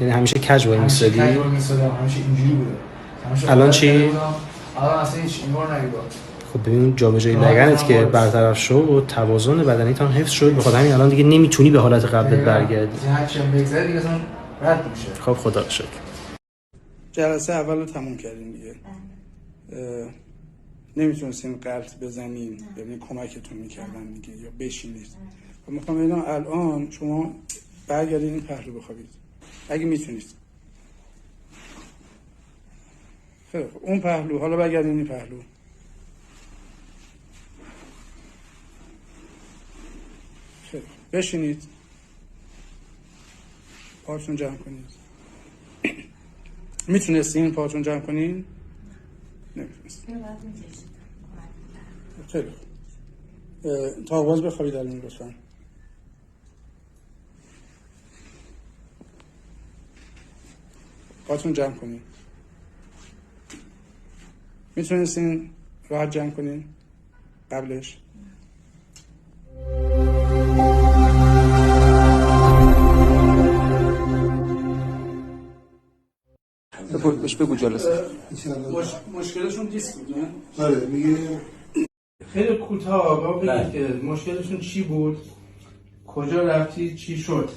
یعنی همیشه کج وای میسادی؟ همیشه کج وای میسادم، همیشه اینجوری بوده. الان چی؟ الان اصلا هیچ اینوار نگیدم. خب ببین جابجایی لگنت که برطرف شد و توازن بدنیت هم حفظ شد، بخاطر همین الان دیگه نمیتونی به حالت قبلت برگردی. هر چی بگذره دیگه اصلا رد میشه. خب خدا رو شکر. جلسه اول رو تموم کردیم دیگه. نمیتونستیم قلط بزنیم، یعنی کمکتون میکردن دیگه یا بشینید. و میخوام ببینم الان شما برگردید این پهلو بخوابید اگه میتونید. خیلی خوب، اون پهلو، حالا برگردید این پهلو. خیلی خوب، بشینید، پاتون جمع کنید. میتونستین پاتون جمع کنین؟ نمیتونستین. خیلی خوب، تا آواز بخوابید الان لطفا. پاتون جمع کنین. میتونستین راحت جمع کنین قبلش؟ بهش بگو جلسه. مشکلشون دیسک بود نه؟ آره میگه خیلی کوتاه بگید که مشکلشون چی بود؟ کجا رفتی؟ چی شد؟